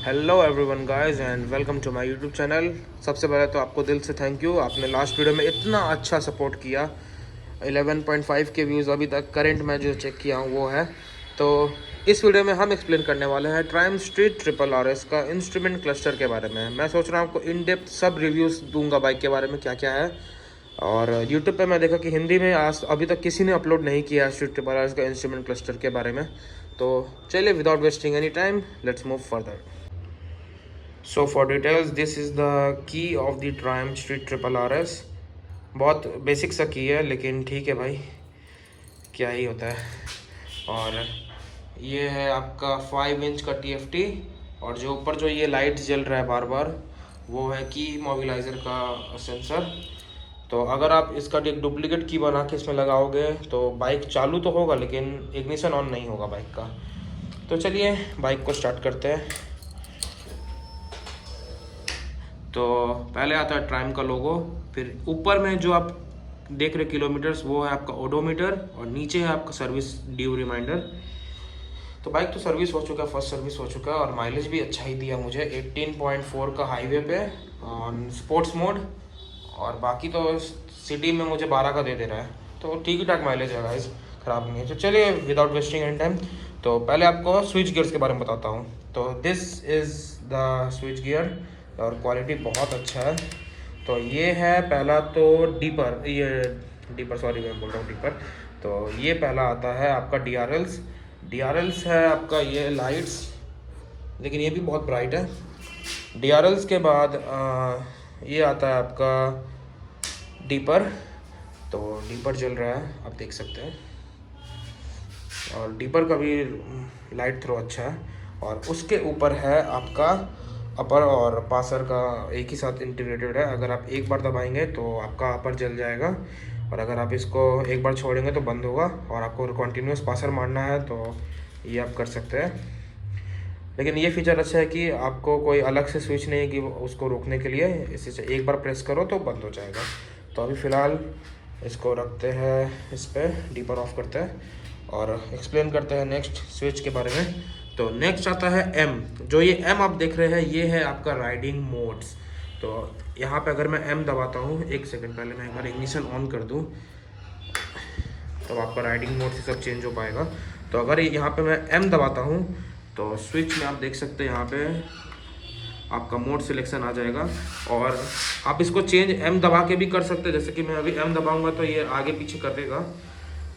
Hello everyone guys and welcome to my YouTube channel. सबसे पहले तो आपको दिल से थैंक यू, आपने लास्ट वीडियो में इतना अच्छा सपोर्ट किया। 11.5 के व्यूज़ अभी तक करंट में जो चेक किया हूँ वो है। तो इस वीडियो में हम एक्सप्लेन करने वाले हैं ट्रायम्फ स्ट्रीट ट्रिपल RS का इंस्ट्रूमेंट क्लस्टर के बारे में। मैं सोच रहा हूँ आपको इन डेप्थ सब रिव्यूज़ दूंगा बाइक के बारे में क्या क्या है। और यूट्यूब पे मैं देखा कि हिंदी में आज अभी तक किसी ने अपलोड नहीं किया है स्ट्रीट ट्रिपल RS का इंस्ट्रूमेंट क्लस्टर के बारे में। तो चलिए without wasting any time let's move further. So for details this is the key of the Triumph street triple RS। बहुत बेसिक सा की है लेकिन ठीक है भाई, क्या ही होता है। और ये है आपका 5 इंच का TFT। और जो ऊपर जो ये लाइट जल रहा है बार बार वो है की मोबिलाइज़र का सेंसर। तो अगर आप इसका एक डुप्लीकेट की बना के इसमें लगाओगे तो बाइक चालू तो होगा लेकिन इग्निशन ऑन नहीं होगा बाइक का। तो चलिए बाइक को स्टार्ट करते हैं। तो पहले आता है ट्रायम्फ का लोगो, फिर ऊपर में जो आप देख रहे किलोमीटर्स वो है आपका ओडोमीटर और नीचे है आपका सर्विस ड्यू रिमाइंडर। तो बाइक तो सर्विस हो चुका है, फर्स्ट सर्विस हो चुका है और माइलेज भी अच्छा ही दिया मुझे 18.4 का हाईवे पे ऑन स्पोर्ट्स मोड। और बाकी तो सिटी में मुझे 12 का दे रहा है, तो ठीक ही ठाक माइलेज है गाइस, ख़राब नहीं है। तो चलिए विदाउट वेस्टिंग एनी टाइम तो पहले आपको स्विच गियर्स के बारे में बताता हूँ। तो this is the switch gear और क्वालिटी बहुत अच्छा है। तो ये है पहला तो डीपर सॉरी मैं बोल रहा हूँ डीपर। तो ये पहला आता है आपका डी आर एल्स है आपका ये लाइट्स, लेकिन ये भी बहुत ब्राइट है। डी के बाद ये आता है आपका डीपर। तो डीपर जल रहा है आप देख सकते हैं और डीपर का भी लाइट थ्रो अच्छा है। और उसके ऊपर है आपका अपर और पासर का एक ही साथ इंटीग्रेटेड है। अगर आप एक बार दबाएंगे तो आपका अपर जल जाएगा और अगर आप इसको एक बार छोड़ेंगे तो बंद होगा। और आपको कंटिन्यूस पासर मारना है तो ये आप कर सकते हैं। लेकिन ये फीचर अच्छा है कि आपको कोई अलग से स्विच नहीं है कि उसको रोकने के लिए, इसे एक बार प्रेस करो तो बंद हो जाएगा। तो अभी फ़िलहाल इसको रखते हैं इस पर, डीपर ऑफ करते हैं और एक्सप्लेन करते हैं नेक्स्ट स्विच के बारे में। तो नेक्स्ट आता है M। जो ये M आप देख रहे हैं ये है आपका राइडिंग मोड्स। तो यहाँ पे अगर मैं M दबाता हूँ, एक सेकंड पहले मैं एक बार इग्निशन ऑन कर दूँ तो आपका राइडिंग मोड से सब चेंज हो पाएगा। तो अगर यहाँ पे मैं M दबाता हूँ तो स्विच में आप देख सकते हैं यहाँ पे आपका मोड सिलेक्शन आ जाएगा। और आप इसको चेंज M दबा के भी कर सकते हैं, जैसे कि मैं अभी M दबाऊंगा तो ये आगे पीछे कर देगा।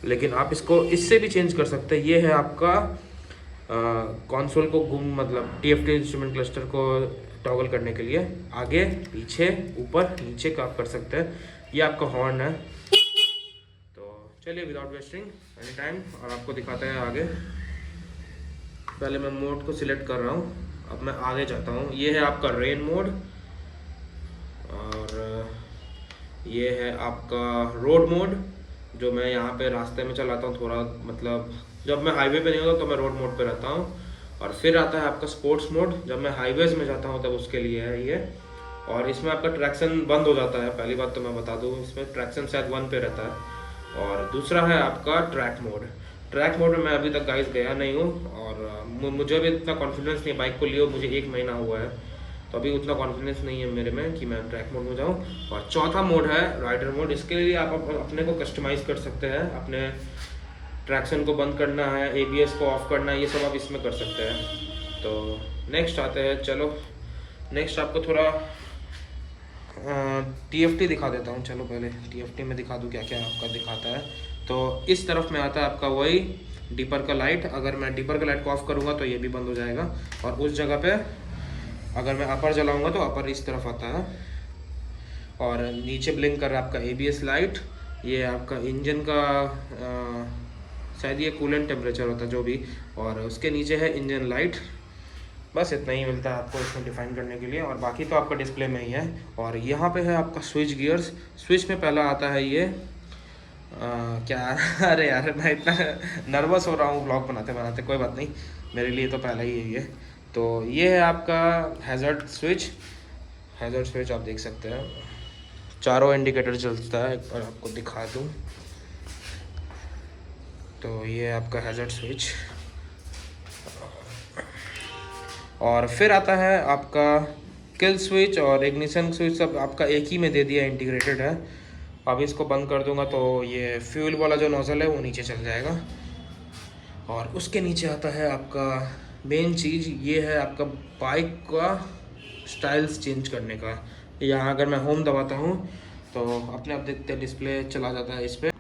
लेकिन आप इसको इससे भी चेंज कर सकते हैं। ये है आपका कंसोल को मतलब TFT इंस्ट्रूमेंट क्लस्टर को टॉगल करने के लिए आगे पीछे ऊपर नीचे का आप कर सकते हैं। ये आपका हॉर्न है। तो चलिए विदाउट वेस्टिंग एनी टाइम और आपको दिखाते हैं आगे। पहले मैं मोड को सिलेक्ट कर रहा हूँ, अब मैं आगे जाता हूँ। ये है आपका रेन मोड और ये है आपका रोड मोड। जो मैं यहाँ पे रास्ते में चलाता हूँ थोड़ा, मतलब जब मैं हाईवे पे नहीं होता तो मैं रोड मोड पे रहता हूँ। और फिर आता है आपका स्पोर्ट्स मोड, जब मैं हाईवेज में जाता हूँ तब उसके लिए है ये। और इसमें आपका ट्रैक्शन बंद हो जाता है, पहली बात तो मैं बता दूँ, इसमें ट्रैक्शन शायद 1 पे रहता है। और दूसरा है आपका ट्रैक मोड में मैं अभी तक गाइस गया नहीं हूँ और मुझे भी इतना कॉन्फिडेंस नहीं है। बाइक को लिए मुझे 1 महीना हुआ है तो अभी उतना कॉन्फिडेंस नहीं है मेरे में कि मैं ट्रैक मोड में जाऊँ। और चौथा मोड है राइडर मोड। इसके लिए आप अपने को कस्टमाइज़ कर सकते हैं, अपने ट्रैक्शन को बंद करना है, ABS को ऑफ करना है, ये सब आप इसमें कर सकते हैं। तो नेक्स्ट आते हैं, चलो नेक्स्ट आपको थोड़ा TFT दिखा देता हूँ। चलो पहले TFT में दिखा दूँ क्या क्या आपका दिखाता है। तो इस तरफ में आता है आपका वही डीपर का लाइट। अगर मैं डीपर का लाइट को ऑफ करूँगा तो ये भी बंद हो जाएगा। और उस जगह पे अगर मैं अपर जलाऊँगा तो अपर इस तरफ आता है। और नीचे ब्लिंक कर रहा है आपका ABS लाइट। ये आपका इंजन का शायद ये कूलेंट टेम्परेचर होता है जो भी। और उसके नीचे है इंजन लाइट। बस इतना ही मिलता है आपको इसमें डिफाइन करने के लिए और बाकी तो आपका डिस्प्ले में ही है। और यहाँ पे है आपका स्विच गियर्स। स्विच में पहला आता है ये क्या अरे यार मैं इतना नर्वस हो रहा हूँ ब्लॉग बनाते बनाते, कोई बात नहीं, मेरे लिए तो पहला ही है ये। तो ये है आपका हैज़र्ड स्विच आप देख सकते हैं, चारों इंडिकेटर जलता है। एक बार आपको दिखा दूँ तो ये है आपका हैज़र्ड स्विच। और फिर आता है आपका किल स्विच और इग्निशन स्विच, सब आपका एक ही में दे दिया, इंटीग्रेटेड है। अब इसको बंद कर दूंगा तो ये फ्यूल वाला जो नोज़ल है वो नीचे चल जाएगा। और उसके नीचे आता है आपका मेन चीज़, ये है आपका बाइक का स्टाइल्स चेंज करने का। यहाँ अगर मैं होम दबाता हूँ तो अपने आप देखते हैं डिस्प्ले चला जाता है इस पर।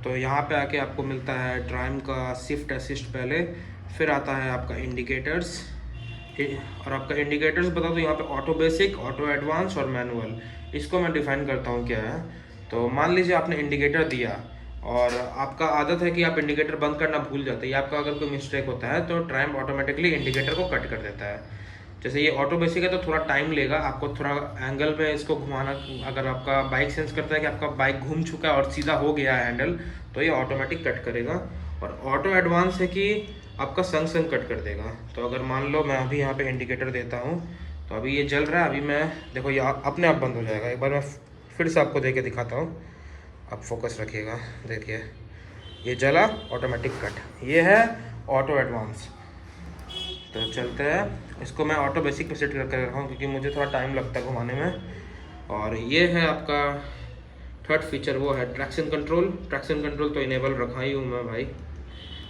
तो यहाँ पे आके आपको मिलता है ट्राइम का शिफ्ट असिस्ट पहले, फिर आता है आपका इंडिकेटर्स। और आपका इंडिकेटर्स बता दो, यहाँ पे ऑटो बेसिक, ऑटो एडवांस और मैनुअल। इसको मैं डिफाइन करता हूँ क्या है। तो मान लीजिए आपने इंडिकेटर दिया और आपका आदत है कि आप इंडिकेटर बंद करना भूल जाते हैं, या आपका अगर कोई मिस्टेक होता है तो ट्राइम ऑटोमेटिकली इंडिकेटर को कट कर देता है। जैसे ये ऑटो बेसिक है तो थोड़ा टाइम लेगा आपको, थोड़ा एंगल में इसको घुमाना। अगर आपका बाइक सेंस करता है कि आपका बाइक घूम चुका है और सीधा हो गया है हैंडल, तो ये ऑटोमेटिक कट करेगा। और ऑटो एडवांस है कि आपका संग संग कट कर देगा। तो अगर मान लो मैं अभी यहाँ पे इंडिकेटर देता हूँ तो अभी ये जल रहा है, अभी मैं देखो ये अपने आप बंद हो जाएगा। एक बार मैं फिर से आपको दे के दिखाता हूँ, आप फोकस रखिएगा, देखिए ये जला, ऑटोमेटिक कट। ये है ऑटो एडवांस। तो चलते हैं, इसको मैं ऑटो बेसिक पे सेट करके रखा हूँ क्योंकि मुझे थोड़ा टाइम लगता है घुमाने में। और ये है आपका थर्ड फीचर, वो है ट्रैक्शन कंट्रोल। ट्रैक्शन कंट्रोल तो इनेबल रखा ही हूँ मैं भाई।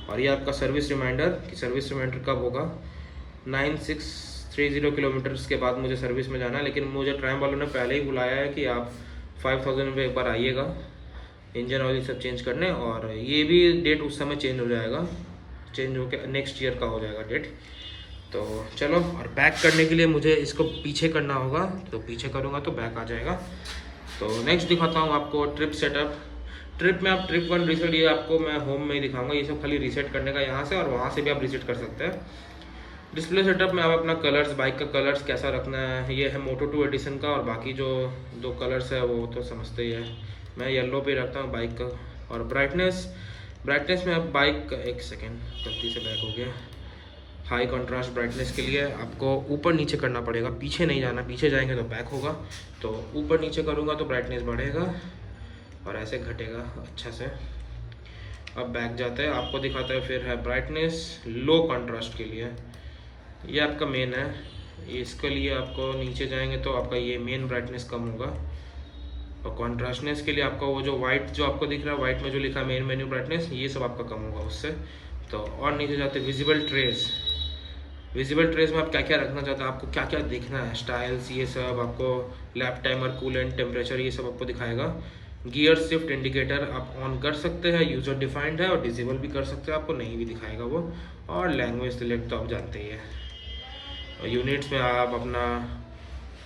और ये आपका सर्विस रिमाइंडर, कि सर्विस रिमाइंडर कब होगा। 9630 किलोमीटर्स के बाद मुझे सर्विस में जाना है, लेकिन मुझे ट्राइम वालों ने पहले ही बुलाया है कि आप 5000 में एक बार आइएगा इंजन ऑयल सब चेंज करने। और ये भी डेट उस समय चेंज हो जाएगा, चेंज होकर नेक्स्ट ईयर का हो जाएगा डेट। तो चलो, और बैक करने के लिए मुझे इसको पीछे करना होगा, तो पीछे करूँगा तो बैक आ जाएगा। तो नेक्स्ट दिखाता हूँ आपको ट्रिप सेटअप। ट्रिप में आप ट्रिप 1 रीसेट, ये आपको मैं होम में ही दिखाऊंगा। ये सब खाली रीसेट करने का यहाँ से, और वहाँ से भी आप रीसेट कर सकते हैं। डिस्प्ले सेटअप में आप अपना कलर्स, बाइक का कलर्स कैसा रखना है, ये है मोटो 2 एडिशन का। और बाकी जो 2 कलर्स है वो तो समझते ही है, मैं येलो पे रखता हूँ बाइक का। और ब्राइटनेस में आप बाइक का, एक सेकेंड गलती से बैक हो गया। हाई कंट्रास्ट ब्राइटनेस के लिए आपको ऊपर नीचे करना पड़ेगा, पीछे नहीं जाना, पीछे जाएंगे तो बैक होगा। तो ऊपर नीचे करूँगा तो ब्राइटनेस बढ़ेगा और ऐसे घटेगा अच्छा से। अब बैक जाते हैं, आपको दिखाता है फिर है ब्राइटनेस लो कंट्रास्ट के लिए, ये आपका मेन है। इसके लिए आपको नीचे जाएंगे तो आपका ये मेन ब्राइटनेस कम होगा। और कॉन्ट्रास्टनेस के लिए आपका वो जो वाइट जो आपको दिख रहा है, वाइट में जो लिखा है मेन मेन्यू ब्राइटनेस, ये सब आपका कम होगा उससे। तो और नीचे जाते हैं विजिबल ट्रेस। विजिबल ट्रेस में आप क्या क्या रखना चाहते हैं, आपको क्या क्या देखना है, स्टाइल्स, ये सब आपको लैप टाइमर, कूलेंट, टेम्परेचर, ये सब आपको दिखाएगा। गियर शिफ्ट इंडिकेटर आप ऑन कर सकते हैं, यूज़र डिफाइंड है, और डिसेबल भी कर सकते हैं, आपको नहीं भी दिखाएगा वो। और लैंग्वेज सिलेक्ट तो आप जानते ही है। और यूनिट्स में आप अपना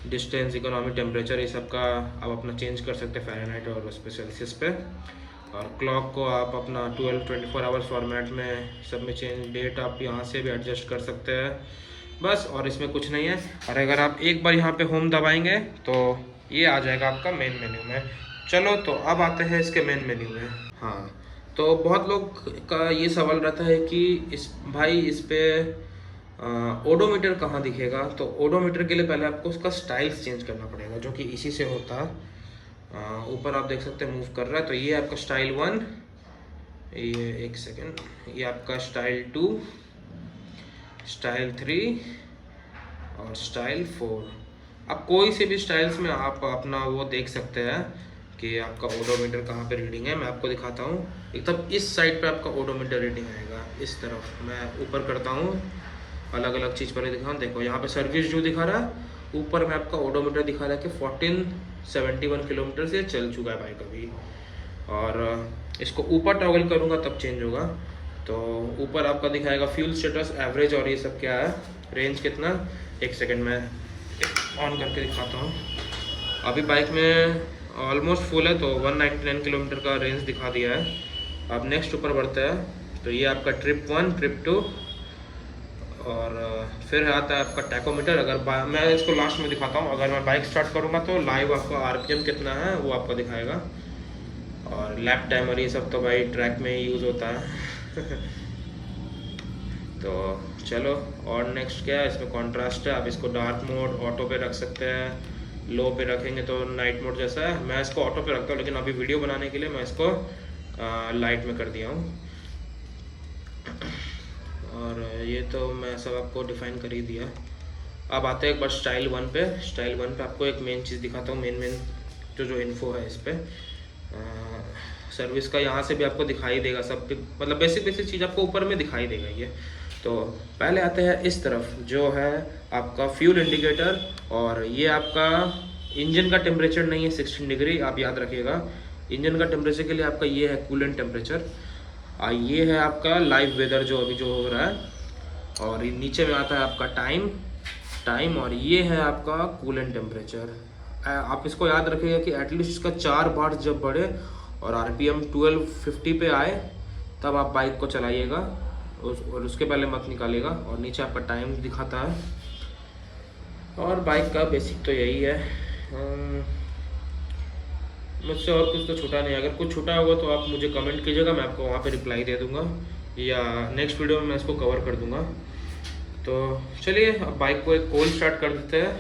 डिस्टेंस, इकोनॉमी, टेम्परेचर, ये सब का आप अपना चेंज कर सकते हैं फ़ारेनहाइट और उस पर सेल्सियस पे। और क्लॉक को आप अपना 24 आवर्स फॉर्मेट में सब में चेंज, डेट आप यहाँ से भी एडजस्ट कर सकते हैं बस। और इसमें कुछ नहीं है। और अगर आप एक बार यहाँ पे होम दबाएंगे तो ये आ जाएगा आपका मेन मेन्यू में। चलो, तो अब आते हैं इसके मेन मेन्यू में। हाँ, तो बहुत लोग का ये सवाल रहता है कि इस पे ओडोमीटर कहाँ दिखेगा। तो ओडोमीटर के लिए पहले आपको उसका स्टाइल्स चेंज करना पड़ेगा, जो कि इसी से होता है। ऊपर आप देख सकते हैं मूव कर रहा है, तो ये आपका स्टाइल 1, ये एक सेकेंड, ये आपका स्टाइल 2, स्टाइल 3 और स्टाइल 4। अब कोई से भी स्टाइल्स में आप अपना वो देख सकते हैं कि आपका ओडोमीटर कहाँ पे रीडिंग है। मैं आपको दिखाता हूँ, एकदम इस साइड पे आपका ओडोमीटर रीडिंग आएगा, इस तरफ। मैं ऊपर करता हूँ, अलग अलग चीज़ पर दिखाऊँ। देखो यहाँ पे सर्विस जो दिखा रहा है, ऊपर में आपका ओडोमीटर दिखा रहा है कि 1471 किलोमीटर से चल चुका है बाइक अभी। और इसको ऊपर टॉगल करूँगा तब चेंज होगा। तो ऊपर आपका दिखाएगा फ्यूल स्टेटस, एवरेज, और ये सब क्या है, रेंज कितना। एक सेकेंड में ऑन करके दिखाता हूँ। अभी बाइक में ऑलमोस्ट फुल है, तो 199 किलोमीटर का रेंज दिखा दिया है। अब नेक्स्ट ऊपर बढ़ता है, तो ये आपका ट्रिप 1, ट्रिप 2, और फिर आता है आपका टैकोमीटर। अगर मैं इसको लास्ट में दिखाता हूँ, अगर मैं बाइक स्टार्ट करूँगा तो लाइव आपका आरपीएम कितना है वो आपको दिखाएगा। और लैप टाइमर, ये सब तो भाई ट्रैक में ही यूज़ होता है। तो चलो, और नेक्स्ट क्या है, इसमें कॉन्ट्रास्ट है। आप इसको डार्क मोड, ऑटो पे रख सकते हैं। लो पे रखेंगे तो नाइट मोड जैसा है। मैं इसको ऑटो पे रखता हूँ, लेकिन अभी वीडियो बनाने के लिए मैं इसको लाइट में कर दिया हूँ। और ये तो मैं सब आपको डिफाइन कर ही दिया। अब आते हैं एक बार स्टाइल 1 पे। स्टाइल 1 पे आपको एक मेन चीज़ दिखाता हूँ, मेन जो इन्फो है इस पर। सर्विस का यहाँ से भी आपको दिखाई देगा सब, मतलब बेसिक चीज़ आपको ऊपर में दिखाई देगा ये। तो पहले आते हैं इस तरफ, जो है आपका फ्यूल इंडिकेटर, और ये आपका इंजन का टेम्परेचर नहीं है 16 डिग्री, आप याद रखिएगा। इंजन का टेम्परेचर के लिए आपका ये है कूलेंट टेम्परेचर। ये है आपका लाइव वेदर जो अभी जो हो रहा है, और नीचे में आता है आपका टाइम, और ये है आपका कूलेंट टेम्परेचर। आप इसको याद रखिएगा कि एटलीस्ट इसका 4 बार जब बढ़े और RPM 1250 पे आए तब आप बाइक को चलाइएगा, और उसके पहले मत निकालिएगा। और नीचे आपका टाइम दिखाता है। और बाइक का बेसिक तो यही है। मुझसे और कुछ तो छूटा नहीं। अगर कुछ छूटा होगा तो आप मुझे कमेंट कीजिएगा, मैं आपको वहाँ पे रिप्लाई दे दूँगा, या नेक्स्ट वीडियो में मैं इसको कवर कर दूँगा। तो चलिए अब बाइक को एक कोल्ड स्टार्ट कर देते हैं,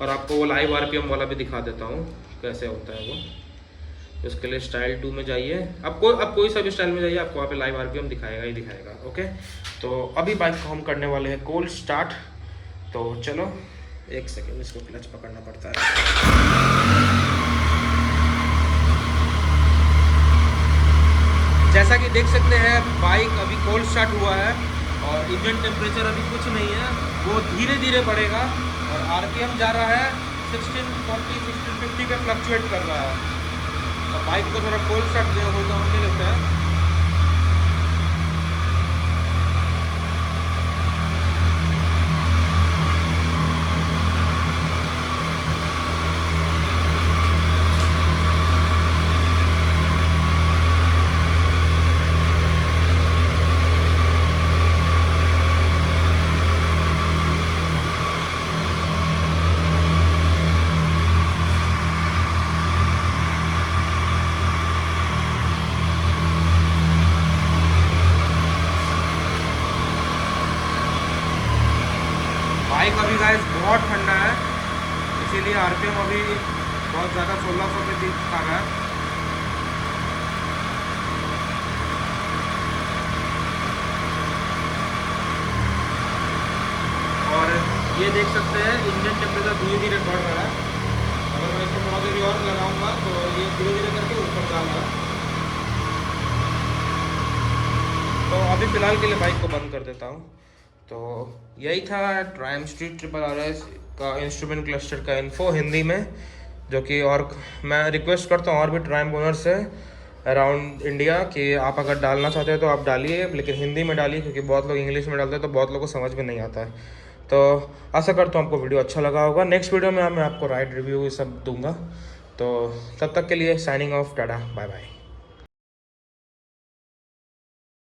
और आपको वो लाइव RPM वाला भी दिखा देता हूँ कैसे होता है वो। तो इसके लिए स्टाइल 2 में जाइए। आप कोई सा भी स्टाइल में जाइए, आपको वहाँ पे लाइव RPM दिखाएगा ही दिखाएगा। ओके, तो अभी बाइक को हम करने वाले हैं कोल्ड स्टार्ट। तो चलो 1 सेकेंड, इसको क्लच पकड़ना पड़ता है। जैसा कि देख सकते हैं बाइक अभी कोल्ड स्टार्ट हुआ है, और इंजन टेम्परेचर अभी कुछ नहीं है, वो धीरे धीरे बढ़ेगा, और RPM जा रहा है 1640 1650 पे फ्लक्चुएट कर रहा है। और बाइक को थोड़ा कोल्ड स्टार्ट होने लगता है। बाइक अभी गाइस बहुत ठंडा है, इसीलिए RPM अभी बहुत ज़्यादा 1600 पे दिखा रहा है। और ये देख सकते हैं इंजन टेम्परेचर धीरे धीरे बढ़ रहा है। अगर मैं इसको थोड़ा देर और लगाऊंगा तो ये धीरे धीरे करके ऊपर जा रहा है। तो अभी फ़िलहाल के लिए बाइक को बंद कर देता हूँ। तो यही था ट्रायम्फ स्ट्रीट ट्रिपल RS का इंस्ट्रूमेंट क्लस्टर का इन्फो हिंदी में, जो कि, और मैं रिक्वेस्ट करता हूँ और भी ट्रायम्फ ओनर से अराउंड इंडिया कि आप अगर डालना चाहते हैं तो आप डालिए, लेकिन हिंदी में डालिए, क्योंकि बहुत लोग इंग्लिश में डालते हैं तो बहुत लोगों को समझ में नहीं आता है। तो आशा करता हूँ आपको वीडियो अच्छा लगा होगा। नेक्स्ट वीडियो में मैं आपको राइड रिव्यू ये सब दूंगा। तो तब तक के लिए signing off, tata, bye bye.